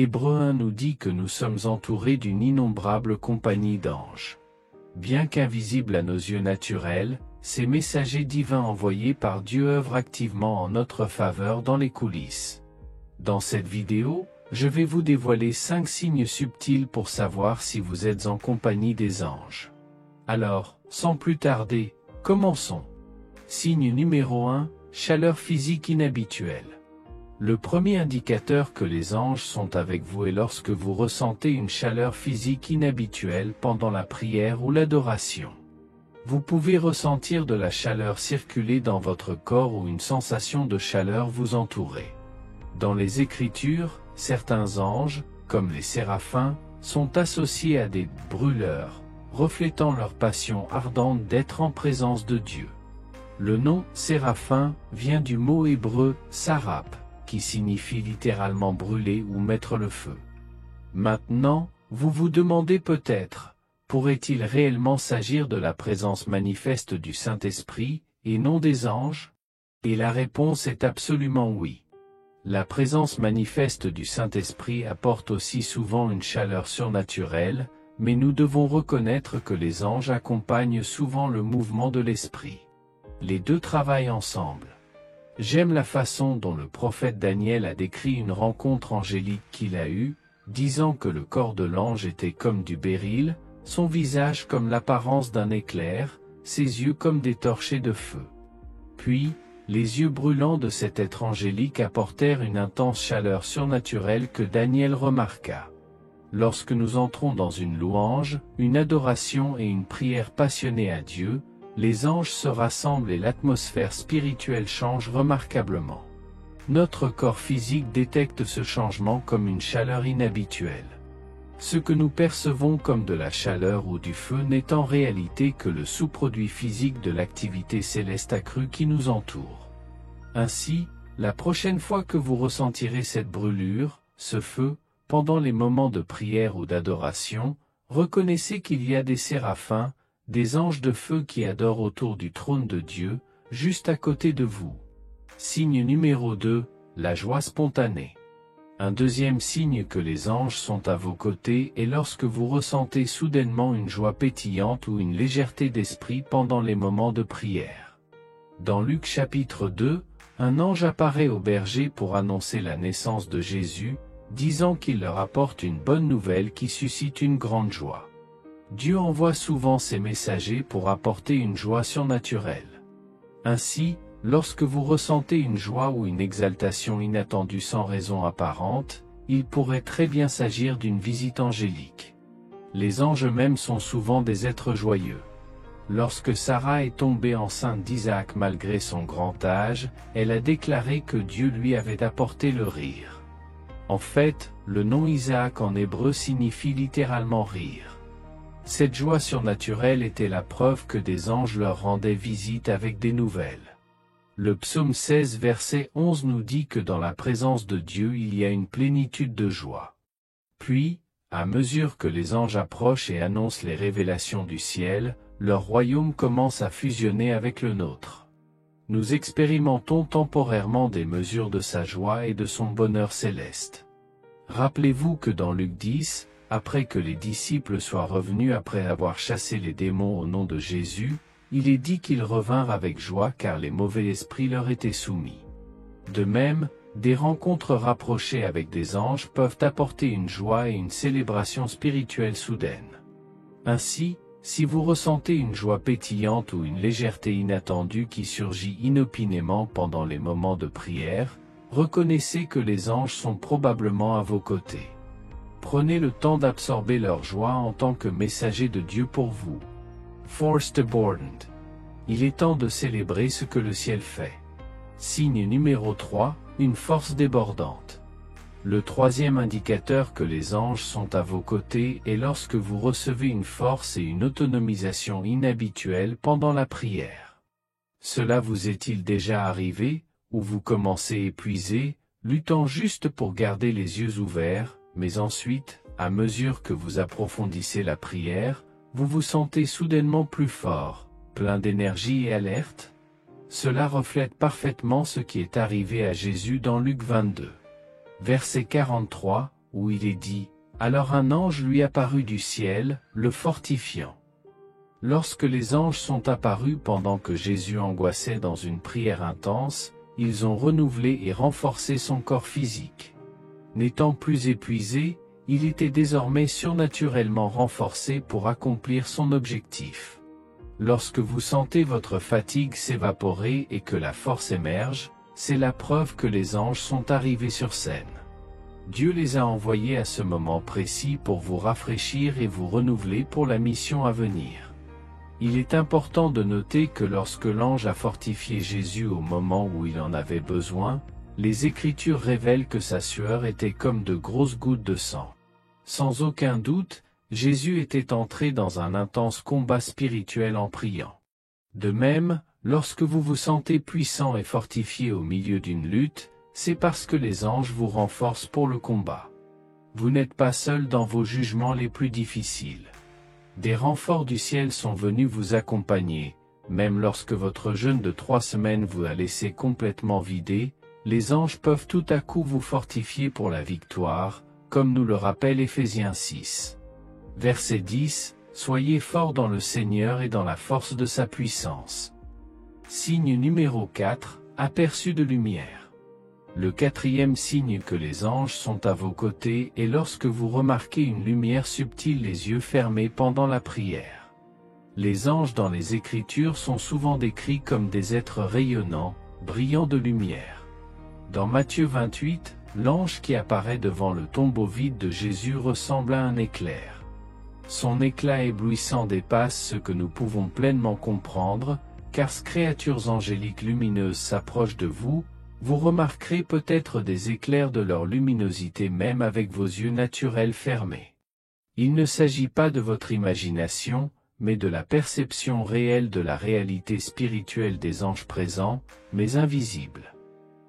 Hébreux 1 nous dit que nous sommes entourés d'une innombrable compagnie d'anges. Bien qu'invisibles à nos yeux naturels, ces messagers divins envoyés par Dieu œuvrent activement en notre faveur dans les coulisses. Dans cette vidéo, je vais vous dévoiler 5 signes subtils pour savoir si vous êtes en compagnie des anges. Alors, sans plus tarder, commençons. Signe numéro 1, chaleur physique inhabituelle. Le premier indicateur que les anges sont avec vous est lorsque vous ressentez une chaleur physique inhabituelle pendant la prière ou l'adoration. Vous pouvez ressentir de la chaleur circuler dans votre corps ou une sensation de chaleur vous entourer. Dans les Écritures, certains anges, comme les séraphins, sont associés à des brûleurs, reflétant leur passion ardente d'être en présence de Dieu. Le nom « séraphin » vient du mot hébreu « sarap », qui signifie littéralement brûler ou mettre le feu. Maintenant, vous vous demandez peut-être, pourrait-il réellement s'agir de la présence manifeste du Saint-Esprit, et non des anges? Et la réponse est absolument oui. La présence manifeste du Saint-Esprit apporte aussi souvent une chaleur surnaturelle, mais nous devons reconnaître que les anges accompagnent souvent le mouvement de l'Esprit. Les deux travaillent ensemble. J'aime la façon dont le prophète Daniel a décrit une rencontre angélique qu'il a eue, disant que le corps de l'ange était comme du béryl, son visage comme l'apparence d'un éclair, ses yeux comme des torchets de feu. Puis, les yeux brûlants de cet être angélique apportèrent une intense chaleur surnaturelle que Daniel remarqua. Lorsque nous entrons dans une louange, une adoration et une prière passionnée à Dieu, les anges se rassemblent et l'atmosphère spirituelle change remarquablement. Notre corps physique détecte ce changement comme une chaleur inhabituelle. Ce que nous percevons comme de la chaleur ou du feu n'est en réalité que le sous-produit physique de l'activité céleste accrue qui nous entoure. Ainsi, la prochaine fois que vous ressentirez cette brûlure, ce feu, pendant les moments de prière ou d'adoration, reconnaissez qu'il y a des séraphins, des anges de feu qui adorent autour du trône de Dieu, juste à côté de vous. Signe numéro 2, la joie spontanée. Un deuxième signe que les anges sont à vos côtés est lorsque vous ressentez soudainement une joie pétillante ou une légèreté d'esprit pendant les moments de prière. Dans Luc chapitre 2, un ange apparaît aux bergers pour annoncer la naissance de Jésus, disant qu'il leur apporte une bonne nouvelle qui suscite une grande joie. Dieu envoie souvent ses messagers pour apporter une joie surnaturelle. Ainsi, lorsque vous ressentez une joie ou une exaltation inattendue sans raison apparente, il pourrait très bien s'agir d'une visite angélique. Les anges eux-mêmes sont souvent des êtres joyeux. Lorsque Sarah est tombée enceinte d'Isaac malgré son grand âge, elle a déclaré que Dieu lui avait apporté le rire. En fait, le nom Isaac en hébreu signifie littéralement rire. Cette joie surnaturelle était la preuve que des anges leur rendaient visite avec des nouvelles. Le psaume 16 verset 11 nous dit que dans la présence de Dieu il y a une plénitude de joie. Puis, à mesure que les anges approchent et annoncent les révélations du ciel, leur royaume commence à fusionner avec le nôtre. Nous expérimentons temporairement des mesures de sa joie et de son bonheur céleste. Rappelez-vous que dans Luc 10, après que les disciples soient revenus après avoir chassé les démons au nom de Jésus, il est dit qu'ils revinrent avec joie car les mauvais esprits leur étaient soumis. De même, des rencontres rapprochées avec des anges peuvent apporter une joie et une célébration spirituelle soudaine. Ainsi, si vous ressentez une joie pétillante ou une légèreté inattendue qui surgit inopinément pendant les moments de prière, reconnaissez que les anges sont probablement à vos côtés. Prenez le temps d'absorber leur joie en tant que messager de Dieu pour vous. Force Abundant. Il est temps de célébrer ce que le ciel fait. Signe numéro 3, une force débordante. Le troisième indicateur que les anges sont à vos côtés est lorsque vous recevez une force et une autonomisation inhabituelles pendant la prière. Cela vous est-il déjà arrivé, ou vous commencez épuisé, luttant juste pour garder les yeux ouverts, mais ensuite, à mesure que vous approfondissez la prière, vous vous sentez soudainement plus fort, plein d'énergie et alerte? Cela reflète parfaitement ce qui est arrivé à Jésus dans Luc 22. Verset 43, où il est dit, « Alors un ange lui apparut du ciel, le fortifiant. » Lorsque les anges sont apparus pendant que Jésus angoissait dans une prière intense, ils ont renouvelé et renforcé son corps physique. N'étant plus épuisé, il était désormais surnaturellement renforcé pour accomplir son objectif. Lorsque vous sentez votre fatigue s'évaporer et que la force émerge, c'est la preuve que les anges sont arrivés sur scène. Dieu les a envoyés à ce moment précis pour vous rafraîchir et vous renouveler pour la mission à venir. Il est important de noter que lorsque l'ange a fortifié Jésus au moment où il en avait besoin, les Écritures révèlent que sa sueur était comme de grosses gouttes de sang. Sans aucun doute, Jésus était entré dans un intense combat spirituel en priant. De même, lorsque vous vous sentez puissant et fortifié au milieu d'une lutte, c'est parce que les anges vous renforcent pour le combat. Vous n'êtes pas seul dans vos jugements les plus difficiles. Des renforts du ciel sont venus vous accompagner, même lorsque votre jeûne de 3 semaines vous a laissé complètement vidé, les anges peuvent tout à coup vous fortifier pour la victoire, comme nous le rappelle Éphésiens 6. Verset 10, « Soyez forts dans le Seigneur et dans la force de sa puissance. » Signe numéro 4, aperçu de lumière. Le 4e signe que les anges sont à vos côtés est lorsque vous remarquez une lumière subtile les yeux fermés pendant la prière. Les anges dans les Écritures sont souvent décrits comme des êtres rayonnants, brillants de lumière. Dans Matthieu 28, l'ange qui apparaît devant le tombeau vide de Jésus ressemble à un éclair. Son éclat éblouissant dépasse ce que nous pouvons pleinement comprendre, car ces créatures angéliques lumineuses s'approchent de vous, vous remarquerez peut-être des éclairs de leur luminosité même avec vos yeux naturels fermés. Il ne s'agit pas de votre imagination, mais de la perception réelle de la réalité spirituelle des anges présents, mais invisibles.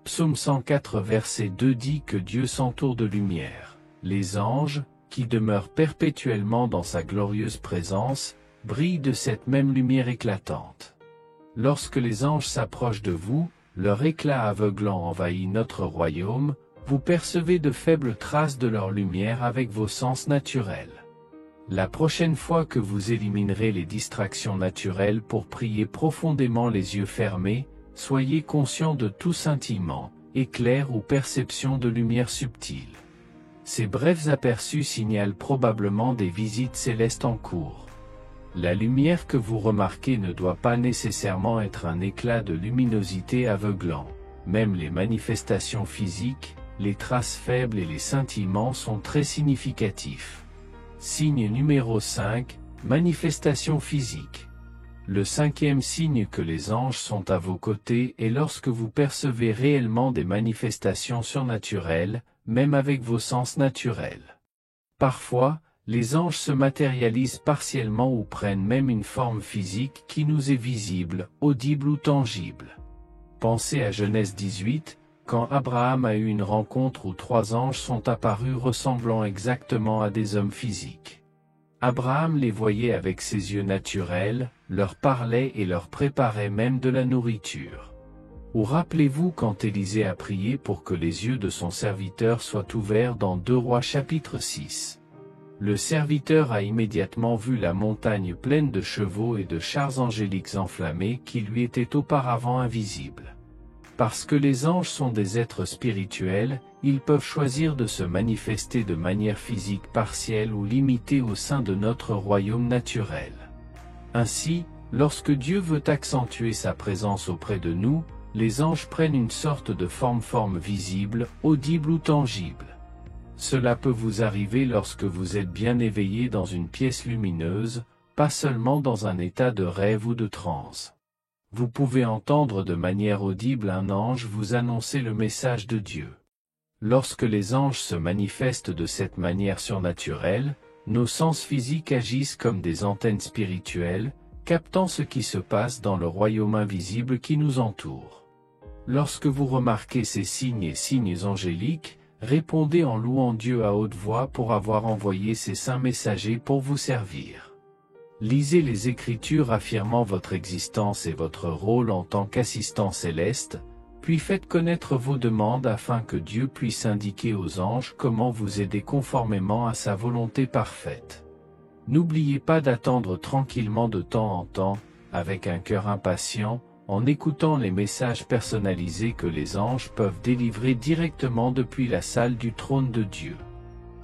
Psaume 104 verset 2 dit que Dieu s'entoure de lumière. Les anges, qui demeurent perpétuellement dans sa glorieuse présence, brillent de cette même lumière éclatante. Lorsque les anges s'approchent de vous, leur éclat aveuglant envahit notre royaume, vous percevez de faibles traces de leur lumière avec vos sens naturels. La prochaine fois que vous éliminerez les distractions naturelles pour prier profondément les yeux fermés, soyez conscient de tout scintillement, éclair ou perception de lumière subtile. Ces brefs aperçus signalent probablement des visites célestes en cours. La lumière que vous remarquez ne doit pas nécessairement être un éclat de luminosité aveuglant. Même les manifestations physiques, les traces faibles et les scintillements sont très significatifs. Signe numéro 5, manifestation physique. Le 5e signe que les anges sont à vos côtés est lorsque vous percevez réellement des manifestations surnaturelles, même avec vos sens naturels. Parfois, les anges se matérialisent partiellement ou prennent même une forme physique qui nous est visible, audible ou tangible. Pensez à Genèse 18, quand Abraham a eu une rencontre où 3 anges sont apparus ressemblant exactement à des hommes physiques. Abraham les voyait avec ses yeux naturels, leur parlait et leur préparait même de la nourriture. Ou rappelez-vous quand Élisée a prié pour que les yeux de son serviteur soient ouverts dans 2 Rois chapitre 6. Le serviteur a immédiatement vu la montagne pleine de chevaux et de chars angéliques enflammés qui lui étaient auparavant invisibles. Parce que les anges sont des êtres spirituels, ils peuvent choisir de se manifester de manière physique partielle ou limitée au sein de notre royaume naturel. Ainsi, lorsque Dieu veut accentuer sa présence auprès de nous, les anges prennent une sorte de forme visible, audible ou tangible. Cela peut vous arriver lorsque vous êtes bien éveillé dans une pièce lumineuse, pas seulement dans un état de rêve ou de transe. Vous pouvez entendre de manière audible un ange vous annoncer le message de Dieu. Lorsque les anges se manifestent de cette manière surnaturelle, nos sens physiques agissent comme des antennes spirituelles, captant ce qui se passe dans le royaume invisible qui nous entoure. Lorsque vous remarquez ces signes et signes angéliques, répondez en louant Dieu à haute voix pour avoir envoyé ses saints messagers pour vous servir. Lisez les Écritures affirmant votre existence et votre rôle en tant qu'assistant céleste, Puis faites connaître vos demandes afin que Dieu puisse indiquer aux anges comment vous aider conformément à sa volonté parfaite. N'oubliez pas d'attendre tranquillement de temps en temps, avec un cœur impatient, en écoutant les messages personnalisés que les anges peuvent délivrer directement depuis la salle du trône de Dieu.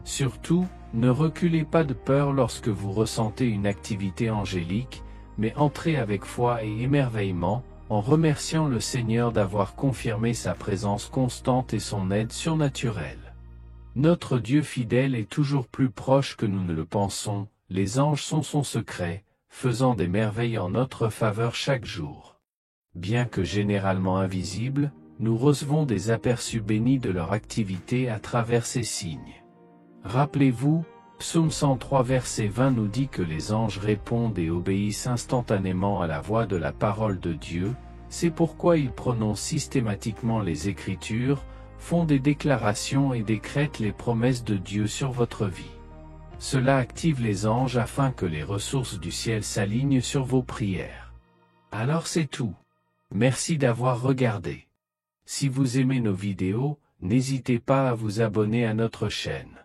Surtout, ne reculez pas de peur lorsque vous ressentez une activité angélique, mais entrez avec foi et émerveillement, en remerciant le Seigneur d'avoir confirmé sa présence constante et son aide surnaturelle. Notre Dieu fidèle est toujours plus proche que nous ne le pensons, les anges sont son secret, faisant des merveilles en notre faveur chaque jour. Bien que généralement invisibles, nous recevons des aperçus bénis de leur activité à travers ces signes. Rappelez-vous, Psaume 103 verset 20 nous dit que les anges répondent et obéissent instantanément à la voix de la parole de Dieu, c'est pourquoi ils prononcent systématiquement les Écritures, font des déclarations et décrètent les promesses de Dieu sur votre vie. Cela active les anges afin que les ressources du ciel s'alignent sur vos prières. Alors c'est tout. Merci d'avoir regardé. Si vous aimez nos vidéos, n'hésitez pas à vous abonner à notre chaîne.